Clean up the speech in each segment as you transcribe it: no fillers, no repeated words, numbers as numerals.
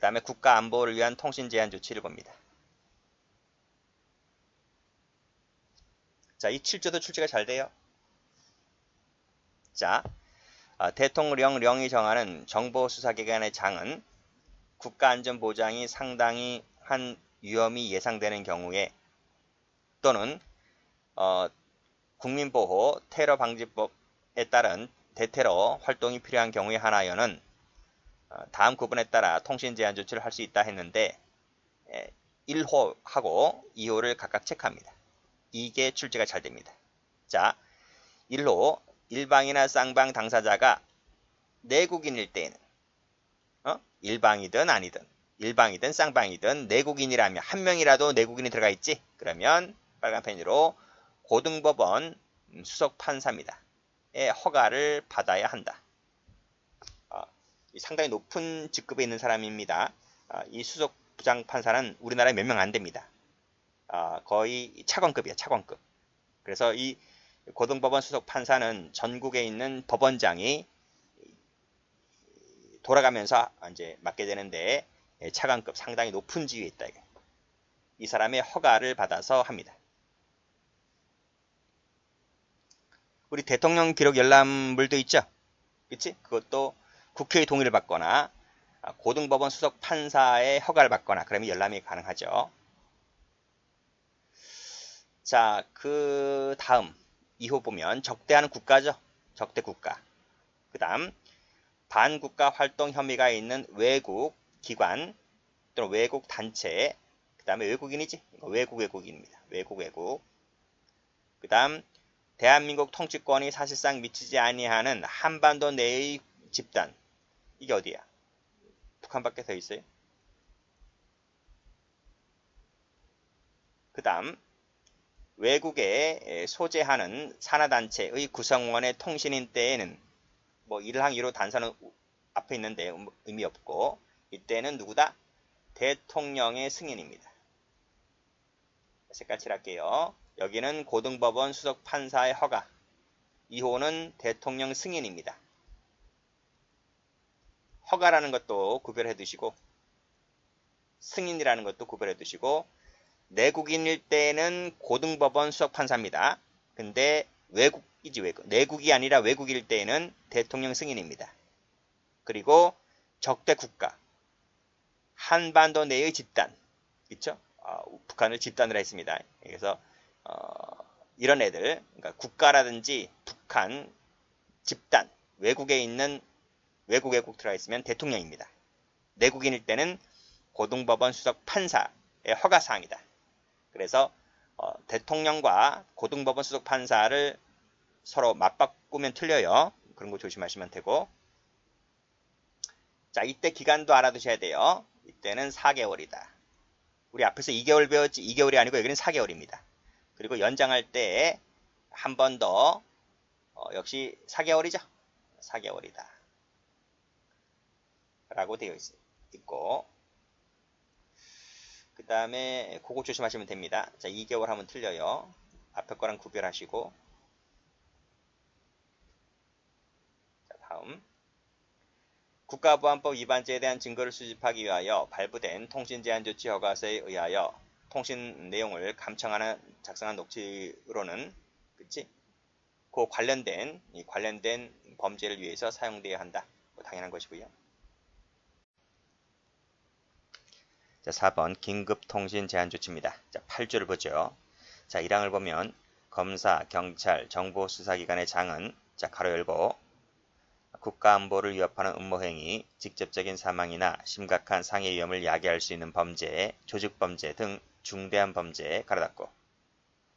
다음에 국가 안보를 위한 통신 제한 조치를 봅니다. 자, 이 7조도 출제가 잘 돼요. 자, 대통령령이 정하는 정보수사기관의 장은 국가안전보장이 상당히 한 위험이 예상되는 경우에 또는 국민보호 테러방지법에 따른 대테러 활동이 필요한 경우에 한하여는 다음 구분에 따라 통신 제한 조치를 할 수 있다 했는데 1호하고 2호를 각각 체크합니다. 이게 출제가 잘 됩니다. 자, 1호 일방이나 쌍방 당사자가 내국인일 때에는 일방이든 아니든 일방이든 쌍방이든 내국인이라면 한 명이라도 내국인이 들어가 있지? 그러면 빨간 펜으로 고등법원 수석 판사입니다. 허가를 받아야 한다. 상당히 높은 직급에 있는 사람입니다. 이 수석 부장판사는 우리나라에 몇 명 안 됩니다. 거의 차관급이에요. 차관급. 그래서 이 고등법원 수석 판사는 전국에 있는 법원장이 돌아가면서 이제 맡게 되는데 차관급 상당히 높은 지위에 있다. 이 사람의 허가를 받아서 합니다. 우리 대통령 기록 열람물도 있죠. 그치? 그것도 국회의 동의를 받거나 고등법원 수석 판사의 허가를 받거나 그러면 열람이 가능하죠. 자, 그 다음 2호 보면 적대하는 국가죠. 적대 국가. 그 다음 반국가 활동 혐의가 있는 외국 기관 또는 외국 단체, 그 다음에 외국인이지. 외국인입니다. 외국. 그 다음 대한민국 통치권이 사실상 미치지 아니하는 한반도 내의 집단. 이게 어디야? 북한밖에 더 있어요. 그 다음 외국에 소재하는 산하단체의 구성원의 통신인 때에는 1항 2로 단서는 앞에 있는데 의미 없고 이때는 누구다? 대통령의 승인입니다. 색깔 칠할게요. 여기는 고등법원 수석 판사의 허가. 2호는 대통령 승인입니다. 허가라는 것도 구별해 두시고 승인이라는 것도 구별해 두시고 내국인일 때는 고등법원 수석 판사입니다. 근데 외국이지 내국이 아니라 외국일 때는 대통령 승인입니다. 그리고 적대 국가 한반도 내의 집단 있죠? 북한을 집단으로 했습니다. 그래서 이런 애들 그러니까 국가라든지 북한 집단 외국에 있는 외국 들어가 있으면 대통령입니다. 내국인일 때는 고등법원 수석 판사의 허가사항이다. 그래서 대통령과 고등법원 수석 판사를 서로 맞바꾸면 틀려요. 그런 거 조심하시면 되고 자, 이때 기간도 알아두셔야 돼요. 이때는 4개월이다. 우리 앞에서 2개월 배웠지 2개월이 아니고 여기는 4개월입니다. 그리고 연장할 때 한 번 더 역시 4개월이죠. 4개월이다. 라고 되어 있고 그 다음에 그거 조심하시면 됩니다. 자, 2개월 하면 틀려요. 앞에 거랑 구별하시고 자, 다음 국가보안법 위반죄에 대한 증거를 수집하기 위하여 발부된 통신제한조치 허가서에 의하여 통신 내용을 감청하는 작성한 녹취로는 그치? 그 관련된 범죄를 위해서 사용되어야 한다. 당연한 것이고요. 자, 4번 긴급통신 제한조치입니다. 자, 8조를 보죠. 자, 1항을 보면 검사, 경찰, 정보수사기관의 장은 자, 가로 열고 국가안보를 위협하는 음모행위, 직접적인 사망이나 심각한 상해 위험을 야기할 수 있는 범죄, 조직범죄 등 중대한 범죄에 가로닫고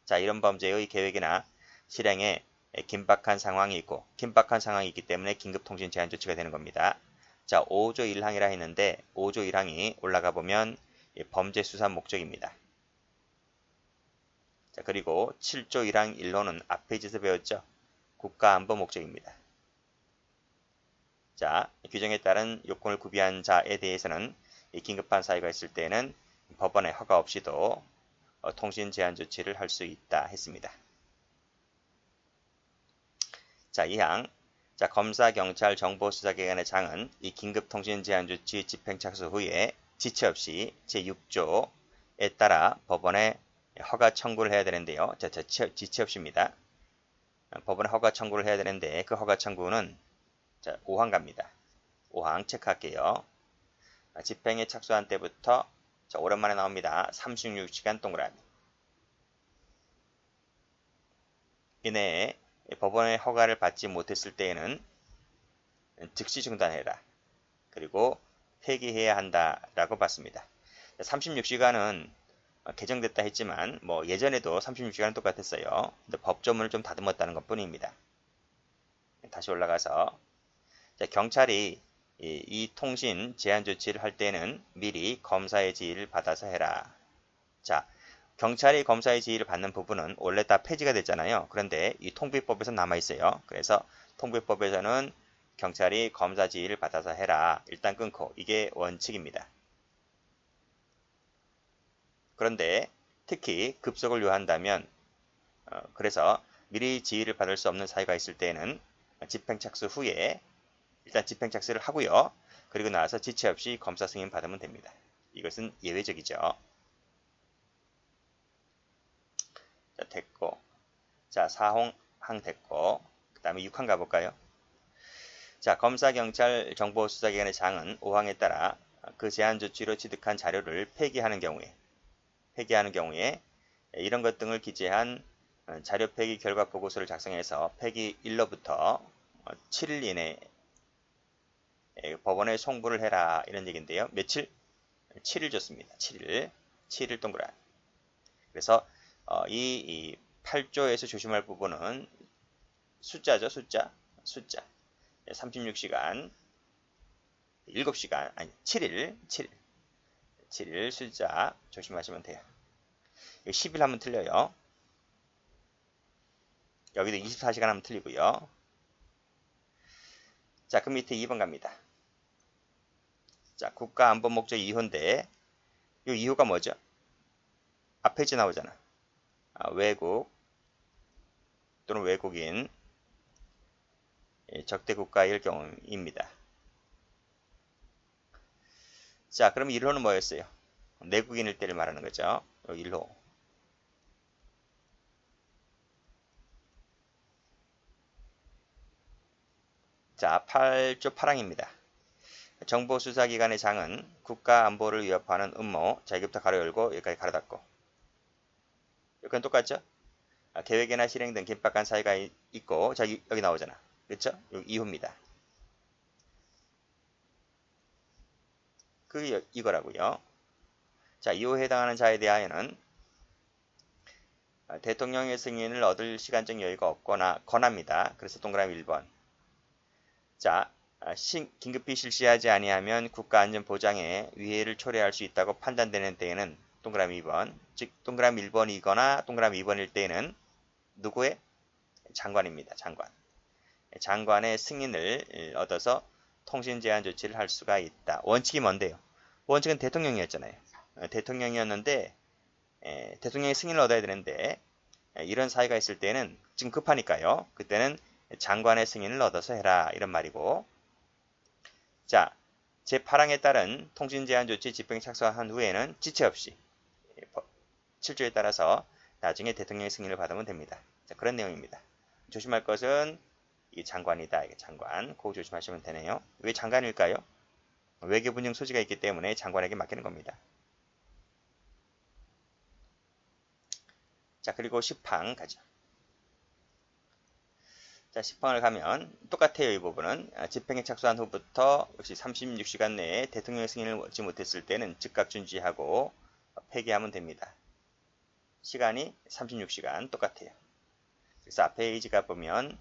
자, 이런 범죄의 계획이나 실행에 긴박한 상황이 있기 때문에 긴급통신 제한 조치가 되는 겁니다. 자, 5조 1항이라 했는데 5조 1항이 올라가 보면 범죄 수사 목적입니다. 자, 그리고 7조 1항 1호는 앞 페이지에서 배웠죠. 국가안보 목적입니다. 자, 규정에 따른 요건을 구비한 자에 대해서는 긴급한 사유가 있을 때는 법원의 허가 없이도 통신 제한 조치를 할 수 있다 했습니다. 자, 2항 자, 검사, 경찰, 정보수사기관의 장은 이 긴급통신제한조치 집행착수 후에 지체 없이 제6조에 따라 법원에 허가 청구를 해야 되는데요. 자, 지체 없이입니다. 법원에 허가 청구를 해야 되는데 그 허가 청구는 자, 5항 갑니다. 5항 체크할게요. 집행에 착수한 때부터 자, 오랜만에 나옵니다. 36시간 동그라미. 이내에 법원의 허가를 받지 못했을 때에는 즉시 중단해라. 그리고 폐기해야 한다라고 봤습니다. 36시간은 개정됐다 했지만 뭐 예전에도 36시간은 똑같았어요. 근데 법조문을 좀 다듬었다는 것 뿐입니다. 다시 올라가서 자, 경찰이 이 통신 제한 조치를 할 때는 미리 검사의 지휘를 받아서 해라. 자, 경찰이 검사의 지휘를 받는 부분은 원래 다 폐지가 됐잖아요. 그런데 이 통비법에서 남아있어요. 그래서 통비법에서는 경찰이 검사 지휘를 받아서 해라. 일단 끊고 이게 원칙입니다. 그런데 특히 급속을 요한다면 그래서 미리 지휘를 받을 수 없는 사유가 있을 때는 집행착수 후에 일단 집행착수를 하고요. 그리고 나서 지체 없이 검사 승인 받으면 됩니다. 이것은 예외적이죠. 자, 됐고. 자, 4항 됐고. 그 다음에 6항 가볼까요? 자, 검사, 경찰, 정보수사기관의 장은 5항에 따라 그 제한 조치로 취득한 자료를 폐기하는 경우에 이런 것 등을 기재한 자료 폐기 결과 보고서를 작성해서 폐기 일로부터 7일 이내에 법원에 송부를 해라 이런 얘기인데요. 며칠? 7일 줬습니다. 7일 동그라미. 그래서 이 8조에서 조심할 부분은 숫자죠. 숫자. 36시간 7시간 아니 7일 숫자 조심하시면 돼요. 10일 하면 틀려요. 여기도 24시간 하면 틀리고요. 자, 그 밑에 2번 갑니다. 자, 국가안보 목적 2호인데 이 2호가 뭐죠? 앞에 지 나오잖아. 외국 또는 외국인 적대 국가일 경우입니다. 자, 그럼 1호는 뭐였어요? 내국인일 때를 말하는 거죠. 1호. 자, 8조 8항입니다. 정보수사기관의 장은 국가안보를 위협하는 음모, 자, 여기부터 가로 열고 여기까지 가로 닫고. 이건 똑같죠? 계획이나 실행 등 긴박한 사유가 있고, 자, 여기 나오잖아. 그렇죠? 여기 2호입니다. 그게 이거라고요. 자, 2호에 해당하는 자에 대하여는 대통령의 승인을 얻을 시간적 여유가 없거나 권합니다. 그래서 동그라미 1번. 자, 긴급히 실시하지 아니하면 국가안전보장에 위해를 초래할 수 있다고 판단되는 때에는 동그라미 2번, 즉 동그라미 1번이거나 동그라미 2번일 때에는 누구의? 장관입니다. 장관의 승인을 얻어서 통신 제한 조치를 할 수가 있다. 원칙이 뭔데요? 원칙은 대통령이었잖아요. 대통령이었는데 대통령의 승인을 얻어야 되는데 이런 사유가 있을 때는 지금 급하니까요. 그때는 장관의 승인을 얻어서 해라 이런 말이고, 자, 제8항에 따른 통신제한조치 집행 착수한 후에는 지체 없이 7조에 따라서 나중에 대통령의 승인을 받으면 됩니다. 자, 그런 내용입니다. 조심할 것은 이 장관이다. 이게 장관. 그거 조심하시면 되네요. 왜 장관일까요? 외교분쟁 소지가 있기 때문에 장관에게 맡기는 겁니다. 자, 그리고 10항 가죠. 자, 10항을 가면 똑같아요. 이 부분은 집행에 착수한 후부터 역시 36시간 내에 대통령의 승인을 얻지 못했을 때는 즉각 중지하고 폐기하면 됩니다. 시간이 36시간 똑같아요. 그래서 앞에 페이지가 보면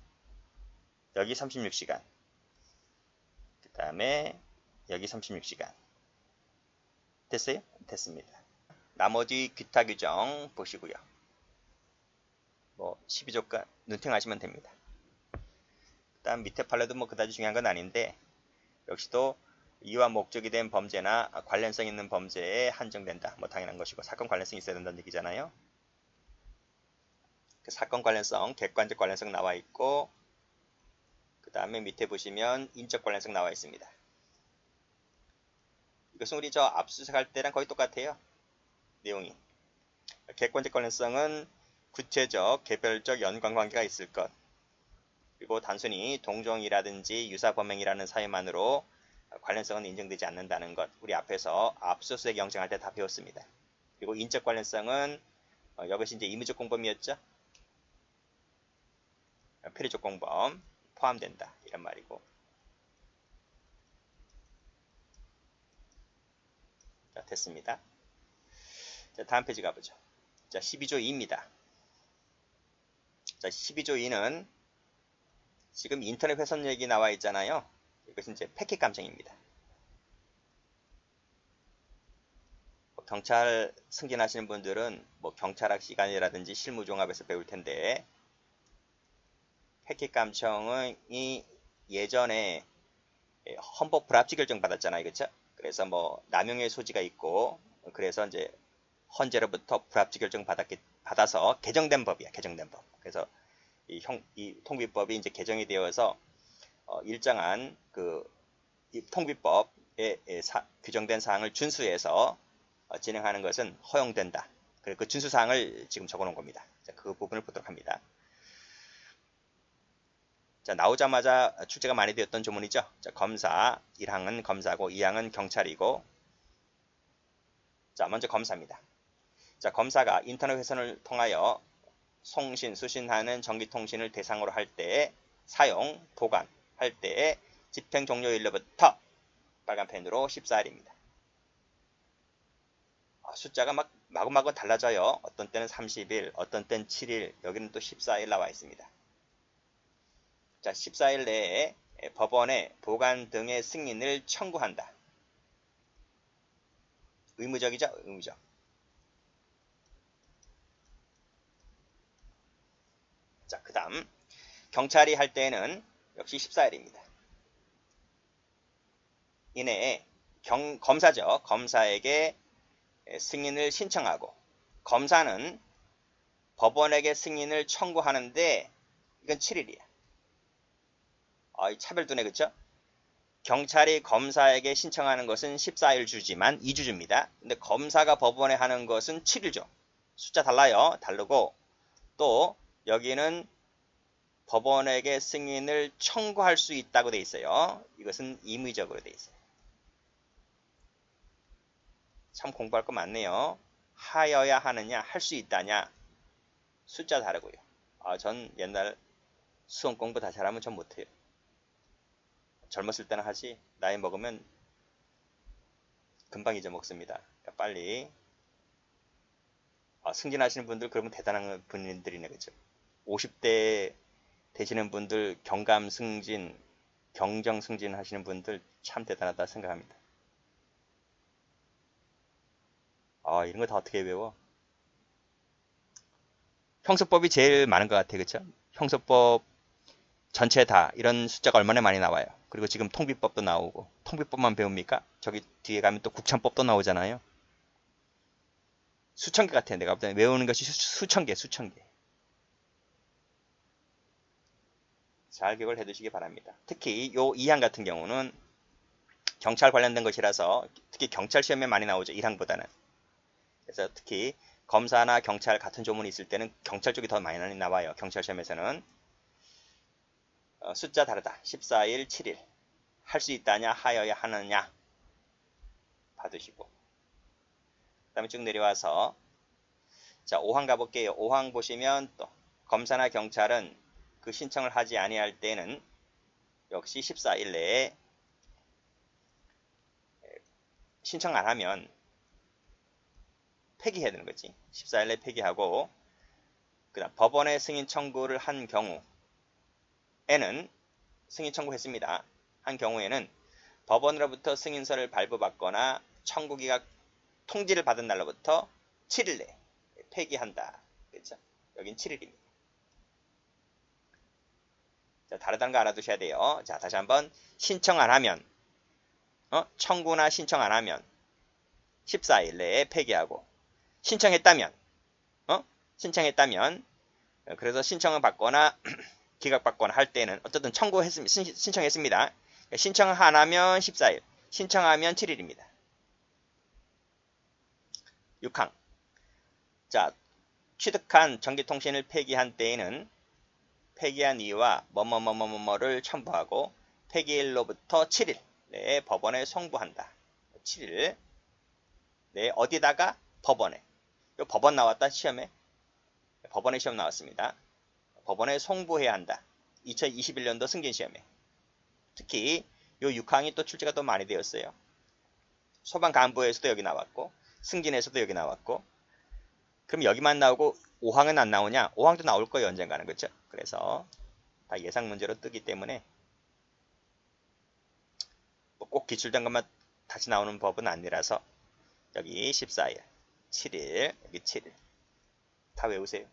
여기 36시간, 그 다음에 여기 36시간 됐어요? 됐습니다. 나머지 기타 규정 보시고요. 뭐 12조가 눈팅하시면 됩니다. 다음 밑에 판례도 뭐 그다지 중요한 건 아닌데 역시도 이유와 목적이 된 범죄나 관련성 있는 범죄에 한정된다. 뭐 당연한 것이고 사건 관련성이 있어야 된다는 얘기잖아요. 그 사건 관련성, 객관적 관련성 나와 있고 그 다음에 밑에 보시면 인적 관련성 나와 있습니다. 이것은 우리 저 압수수색할 때랑 거의 똑같아요. 내용이. 객관적 관련성은 구체적, 개별적 연관관계가 있을 것. 그리고 단순히 동종이라든지 유사범행이라는 사유만으로 관련성은 인정되지 않는다는 것. 우리 앞에서 압수수색 영장할 때 다 배웠습니다. 그리고 인적 관련성은 이것이 이제 임의적 공범이었죠. 필요적 공범 포함된다. 이런 말이고. 자, 됐습니다. 자, 다음 페이지 가보죠. 자, 12조 2입니다. 자, 12조 2는 지금 인터넷 훼손 얘기 나와 있잖아요. 이것은 이제 패킷 감청입니다. 경찰 승진하시는 분들은 뭐 경찰학 시간이라든지 실무종합에서 배울 텐데, 패킷 감청이 예전에 헌법 불합치 결정 받았잖아요. 그렇죠? 그래서 뭐 남용의 소지가 있고, 그래서 이제 헌재로부터 불합치 결정 받아서 개정된 법이야. 개정된 법. 그래서 이 통비법이 이제 개정이 되어서 일정한 이 통비법에 규정된 사항을 준수해서 진행하는 것은 허용된다. 그리고 그 준수 사항을 지금 적어놓은 겁니다. 자, 그 부분을 보도록 합니다. 자, 나오자마자 출제가 많이 되었던 조문이죠. 자, 검사 1항은 검사고 2항은 경찰이고, 자, 먼저 검사입니다. 자, 검사가 인터넷 회선을 통하여 송신, 수신하는 전기통신을 대상으로 할 때 사용, 보관할 때 집행 종료일로부터 빨간 펜으로 14일입니다. 숫자가 마구마구 달라져요. 어떤 때는 30일, 어떤 때는 7일, 여기는 또 14일 나와 있습니다. 자, 14일 내에 법원에 보관 등의 승인을 청구한다. 의무적이죠? 의무적. 자, 그 다음 경찰이 할 때는 역시 14일입니다. 이내에 검사죠. 검사에게 승인을 신청하고, 검사는 법원에게 승인을 청구하는데 이건 7일이야. 차별두네, 그쵸? 경찰이 검사에게 신청하는 것은 14일 주지만 2주 줍니다. 근데 검사가 법원에 하는 것은 7일 줘. 숫자 달라요. 다르고, 또 여기는 법원에게 승인을 청구할 수 있다고 돼 있어요. 이것은 임의적으로 돼 있어요. 참 공부할 거 많네요. 하여야 하느냐, 할 수 있다냐, 숫자 다르고요. 전 옛날 수험 공부 다시 하라면 전 못해요. 젊었을 때는 하지, 나이 먹으면 금방 잊어먹습니다. 그러니까 빨리. 승진하시는 분들 그러면 대단한 분들이네, 그죠? 50대 되시는 분들, 경감 승진, 경정 승진 하시는 분들 참 대단하다 생각합니다. 이런 거 다 어떻게 외워? 형소법이 제일 많은 것 같아요, 그쵸? 형소법 전체 다 이런 숫자가 얼마나 많이 나와요. 그리고 지금 통비법도 나오고, 통비법만 배웁니까? 저기 뒤에 가면 또 국찬법도 나오잖아요. 수천 개 같아요. 내가 볼 때는 외우는 것이 수천 개, 수천 개. 잘 기억을 해두시기 바랍니다. 특히 요 2항 같은 경우는 경찰 관련된 것이라서 특히 경찰 시험에 많이 나오죠. 1항보다는. 그래서 특히 검사나 경찰 같은 조문이 있을 때는 경찰 쪽이 더 많이 나와요. 경찰 시험에서는. 숫자 다르다. 14일, 7일. 할 수 있다냐, 하여야 하느냐 봐두시고. 그 다음에 쭉 내려와서 자, 5항 가볼게요. 5항 보시면 또 검사나 경찰은 그 신청을 하지 아니할 때는 역시 14일 내에 신청 안 하면 폐기해야 되는 거지. 14일 내에 폐기하고, 그 다음 법원에 승인 청구를 한 경우에는, 승인 청구했습니다. 한 경우에는 법원으로부터 승인서를 발부받거나 청구기가 통지를 받은 날로부터 7일 내에 폐기한다. 그렇죠? 여긴 7일입니다. 자, 다르다는 거 알아두셔야 돼요. 자, 다시 한번. 신청 안 하면, 청구나 신청 안 하면 14일 내에 폐기하고, 신청했다면, 그래서 신청을 받거나 기각받거나 할 때는 어쨌든 신청했습니다. 신청 안 하면 14일, 신청하면 7일입니다. 6항. 자, 취득한 전기통신을 폐기한 때에는 폐기한 이유와 뭐뭐뭐뭐뭐를 첨부하고 폐기일로부터 7일 내에 법원에 송부한다. 7일 네, 어디다가? 법원에. 요 법원 나왔다, 시험에. 법원에 시험 나왔습니다. 법원에 송부해야 한다. 2021년도 승진시험에. 특히 요 6항이 또 출제가 더 많이 되었어요. 소방간부에서도 여기 나왔고 승진에서도 여기 나왔고, 그럼 여기만 나오고 5항은 안 나오냐? 5항도 나올 거예요, 언젠가는. 그렇죠? 그래서 다 예상 문제로 뜨기 때문에 꼭 기출된 것만 다시 나오는 법은 아니라서 여기 14일, 7일, 여기 7일 다 외우세요.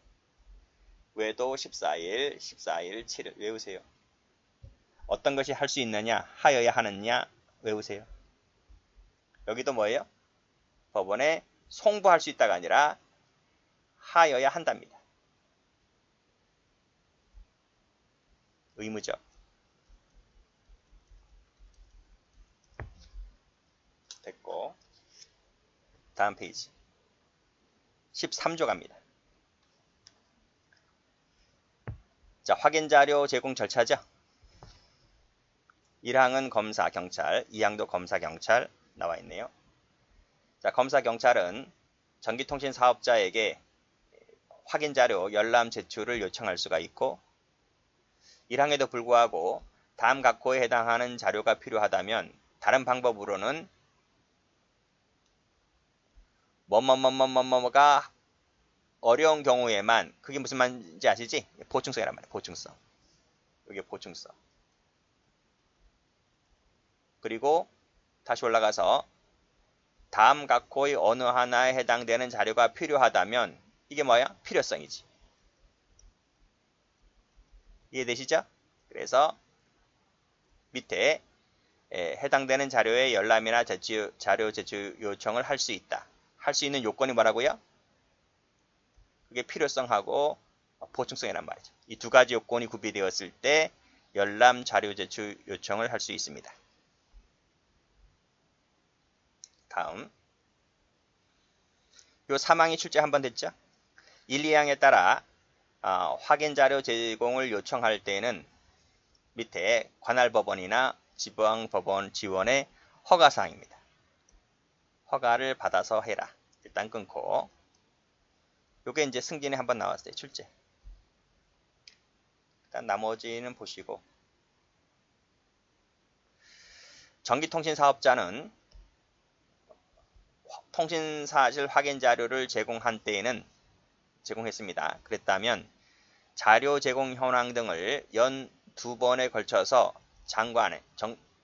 외도 14일, 14일, 7일 외우세요. 어떤 것이 할 수 있느냐, 하여야 하느냐 외우세요. 여기도 뭐예요? 법원에 송부할 수 있다가 아니라 하여야 한답니다. 의무죠. 됐고, 다음 페이지 13조 갑니다. 자, 확인자료 제공 절차죠. 1항은 검사, 경찰, 2항도 검사, 경찰 나와 있네요. 자, 검사, 경찰은 전기통신 사업자에게 확인자료 열람 제출을 요청할 수가 있고, 1항에도 불구하고 다음 각호에 해당하는 자료가 필요하다면 다른 방법으로는 뭐뭐뭐뭐뭐가 어려운 경우에만, 그게 무슨 말인지 아시지? 보충성이란 말이에요. 보충성. 이게 보충성. 그리고 다시 올라가서 다음 각호의 어느 하나에 해당되는 자료가 필요하다면 이게 뭐야? 필요성이지. 이해되시죠? 그래서 밑에 해당되는 자료의 열람이나 자료 제출 요청을 할 수 있다. 할 수 있는 요건이 뭐라고요? 그게 필요성하고 보충성이란 말이죠. 이 두 가지 요건이 구비되었을 때 열람 자료 제출 요청을 할 수 있습니다. 다음, 요 3항이 출제 한번 됐죠? 1, 2항에 따라 확인 자료 제공을 요청할 때에는 밑에 관할 법원이나 지방 법원 지원의 허가사항입니다. 허가를 받아서 해라. 일단 끊고, 요게 이제 승진에 한번 나왔어요. 출제. 일단 나머지는 보시고, 전기통신 사업자는 통신사실 확인 자료를 제공한 때에는 제공했습니다. 그랬다면 자료 제공 현황 등을 연 2번에 걸쳐서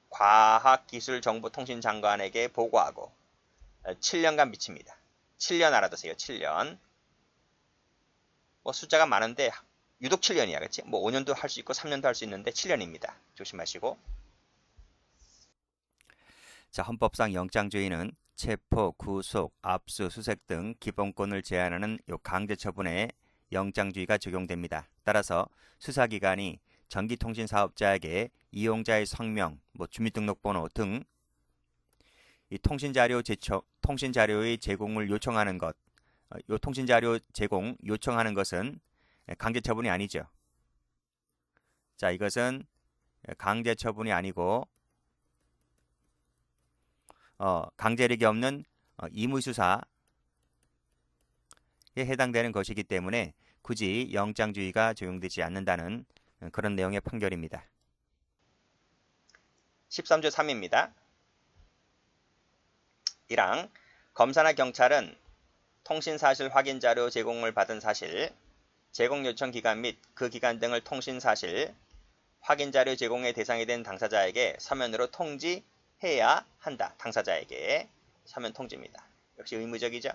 과학기술정보통신장관에게 보고하고 7년간 미칩니다. 7년 알아두세요. 7년. 뭐 숫자가 많은데 유독 7년이야. 그치? 뭐 5년도 할 수 있고 3년도 할 수 있는데 7년입니다. 조심하시고. 자, 헌법상 영장주의는 체포, 구속, 압수, 수색 등 기본권을 제한하는 요 강제처분에 영장주의가 적용됩니다. 따라서 수사기관이 전기통신사업자에게 이용자의 성명, 주민등록번호 등 이 통신자료의 제공을 요청하는 것, 요 통신자료 제공 요청하는 것은 강제처분이 아니죠. 자, 이것은 강제처분이 아니고 강제력이 없는 임의수사에 해당되는 것이기 때문에 굳이 영장주의가 적용되지 않는다는 그런 내용의 판결입니다. 13조 3입니다. 1항 검사나 경찰은 통신사실 확인자료 제공을 받은 사실, 제공 요청 기간 및 그 기간 등을 통신사실 확인자료 제공의 대상이 된 당사자에게 서면으로 통지해야 한다. 당사자에게 서면 통지입니다. 역시 의무적이죠.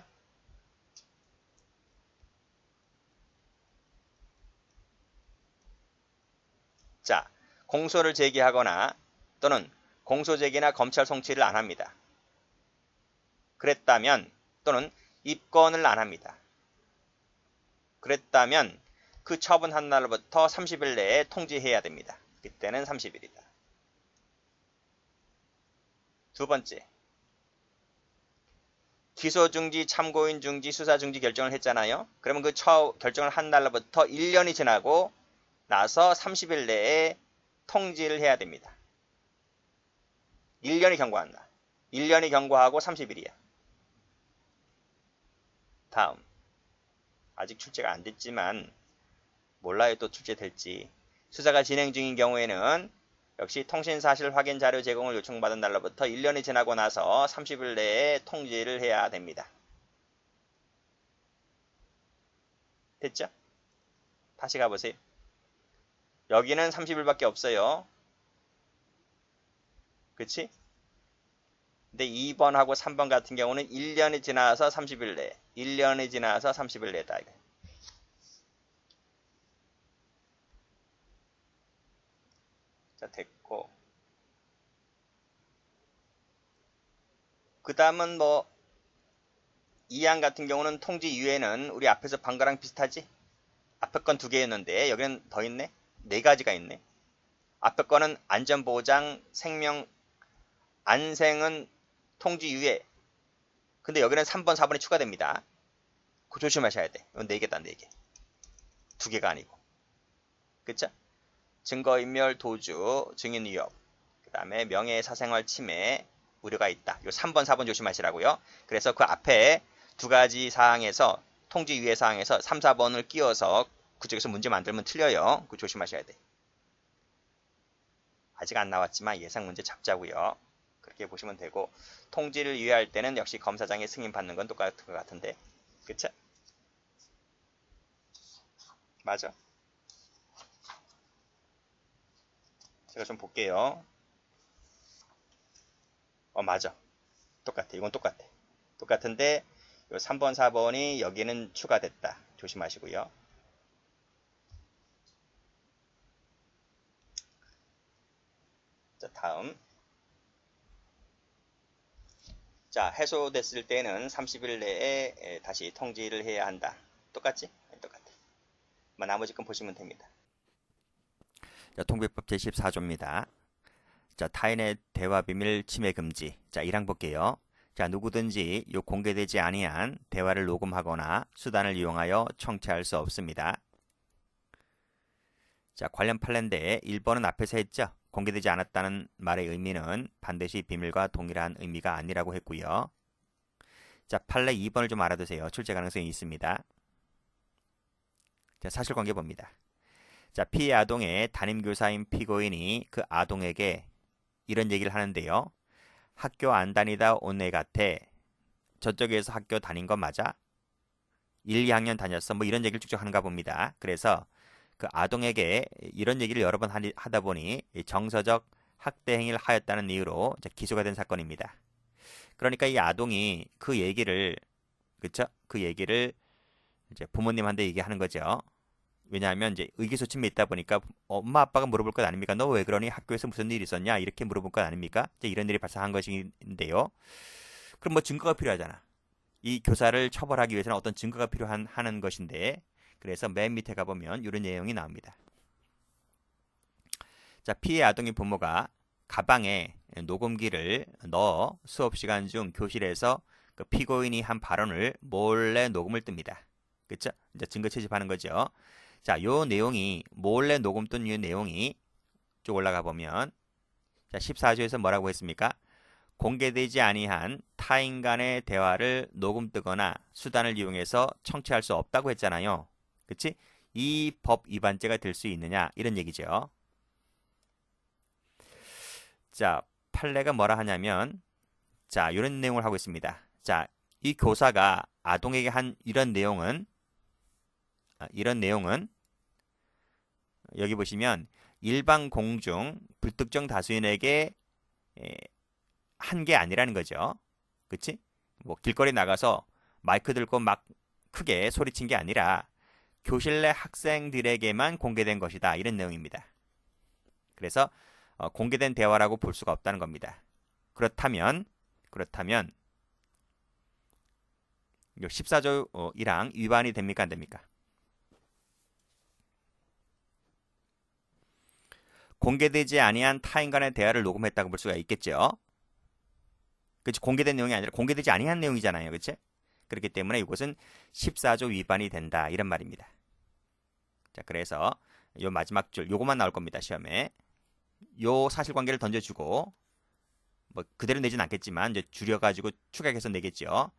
자, 공소를 제기하거나 또는 공소 제기나 검찰 송치를 안 합니다. 그랬다면 또는 입건을 안 합니다. 그랬다면 그 처분한 날로부터 30일 내에 통지해야 됩니다. 그때는 30일이다. 두 번째, 기소 중지, 참고인 중지, 수사 중지 결정을 했잖아요. 그러면 그 결정을 한 날로부터 1년이 지나고 나서 30일 내에 통지를 해야 됩니다. 1년이 경과한 날. 1년이 경과하고 30일이야. 다음. 아직 출제가 안 됐지만 몰라요, 또 출제될지. 수사가 진행 중인 경우에는 역시 통신사실 확인 자료 제공을 요청받은 날로부터 1년이 지나고 나서 30일 내에 통지를 해야 됩니다. 됐죠? 다시 가보세요. 여기는 30일밖에 없어요. 그치? 근데 2번하고 3번 같은 경우는 1년이 지나서 30일 내. 1년이 지나서 30일 내다. 자, 됐고. 그 다음은 뭐 2항 같은 경우는 통지 이외에는 우리 앞에서 방 거랑 비슷하지? 앞에 건 2개였는데 여기는 더 있네? 4가지가 있네. 앞에 거는 안전보장, 생명, 안생은 통지 이외. 근데 여기는 3번, 4번이 추가됩니다. 그거 조심하셔야 돼. 이건 4개다, 4개. 2개가 아니고. 그쵸? 증거인멸, 도주, 증인위협, 그 다음에 명예사생활 침해 우려가 있다. 요 3번, 4번 조심하시라고요. 그래서 그 앞에 2가지 사항에서 통지 유예 사항에서 3, 4번을 끼워서 그쪽에서 문제 만들면 틀려요. 그거 조심하셔야 돼. 아직 안 나왔지만 예상 문제 잡자고요. 그렇게 보시면 되고 통지를 유예할 때는 역시 검사장의 승인 받는 건 똑같은 것 같은데 그쵸? 맞아. 제가 좀 볼게요. 맞아. 똑같아. 이건 똑같아. 똑같은데 요 3번, 4번이 여기는 추가됐다. 조심하시고요. 자, 다음. 자, 해소됐을 때는 30일 내에 다시 통지를 해야 한다. 똑같지? 똑같아. 뭐 나머지 건 보시면 됩니다. 자, 통비법 제14조입니다. 자, 타인의 대화 비밀 침해 금지. 자, 1항 볼게요. 자, 누구든지 요 공개되지 아니한 대화를 녹음하거나 수단을 이용하여 청취할 수 없습니다. 자, 관련 판례인데 1번은 앞에서 했죠. 공개되지 않았다는 말의 의미는 반드시 비밀과 동일한 의미가 아니라고 했고요. 자, 판례 2번을 좀 알아두세요. 출제 가능성이 있습니다. 자, 사실관계 봅니다. 자, 피해 아동의 담임교사인 피고인이 그 아동에게 이런 얘기를 하는데요. 학교 안 다니다 온 애 같아. 저쪽에서 학교 다닌 거 맞아? 1, 2학년 다녔어. 뭐 이런 얘기를 쭉쭉 하는가 봅니다. 그래서 그 아동에게 이런 얘기를 여러 번 하다 보니 정서적 학대 행위를 하였다는 이유로 기소가 된 사건입니다. 그러니까 이 아동이 그 얘기를 그쵸? 그 얘기를 이제 부모님한테 얘기하는 거죠. 왜냐하면 이제 의기소침해 있다 보니까 엄마 아빠가 물어볼 것 아닙니까? 너 왜 그러니? 학교에서 무슨 일 있었냐? 이렇게 물어볼 것 아닙니까? 이제 이런 일이 발생한 것인데요. 그럼 뭐 증거가 필요하잖아. 이 교사를 처벌하기 위해서는 어떤 증거가 필요한 것인데 그래서 맨 밑에 가보면 이런 내용이 나옵니다. 자, 피해 아동의 부모가 가방에 녹음기를 넣어 수업 시간 중 교실에서 그 피고인이 한 발언을 몰래 녹음을 뜹니다. 그쵸? 이제 증거 채집하는 거죠. 자, 요 내용이 몰래 녹음 뜬 이 내용이 쭉 올라가 보면 자, 14조에서 뭐라고 했습니까? 공개되지 아니한 타인 간의 대화를 녹음 뜨거나 수단을 이용해서 청취할 수 없다고 했잖아요. 그치? 이 법 위반죄가 될 수 있느냐 이런 얘기죠. 자, 판례가 뭐라 하냐면 자, 이런 내용을 하고 있습니다. 자, 이 교사가 아동에게 한 이런 내용은 여기 보시면 일반 공중 불특정 다수인에게 한 게 아니라는 거죠. 그치? 뭐 길거리 나가서 마이크 들고 막 크게 소리친 게 아니라 교실 내 학생들에게만 공개된 것이다. 이런 내용입니다. 그래서 공개된 대화라고 볼 수가 없다는 겁니다. 그렇다면 14조 1항 위반이 됩니까? 안 됩니까? 공개되지 아니한 타인 간의 대화를 녹음했다고 볼 수가 있겠죠. 그치? 공개된 내용이 아니라 공개되지 아니한 내용이잖아요. 그치? 그렇기 때문에 이것은 14조 위반이 된다. 이런 말입니다. 자, 그래서 요 마지막 줄 요것만 나올 겁니다. 시험에. 요 사실관계를 던져주고 뭐 그대로 내진 않겠지만 이제 줄여가지고 추격해서 내겠죠.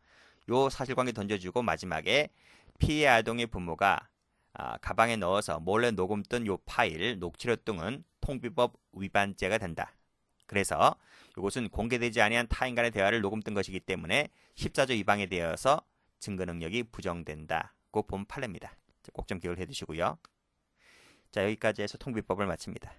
요 사실관계 던져주고 마지막에 피해 아동의 부모가 가방에 넣어서 몰래 녹음던 요 파일, 녹취록 등은 통비법 위반죄가 된다. 그래서 이것은 공개되지 아니한 타인 간의 대화를 녹음된 것이기 때문에 14조 위반에 대해서 증거 능력이 부정된다고 본 판례입니다. 꼭 좀 기억을 해두시고요. 자, 여기까지 해서 통비법을 마칩니다.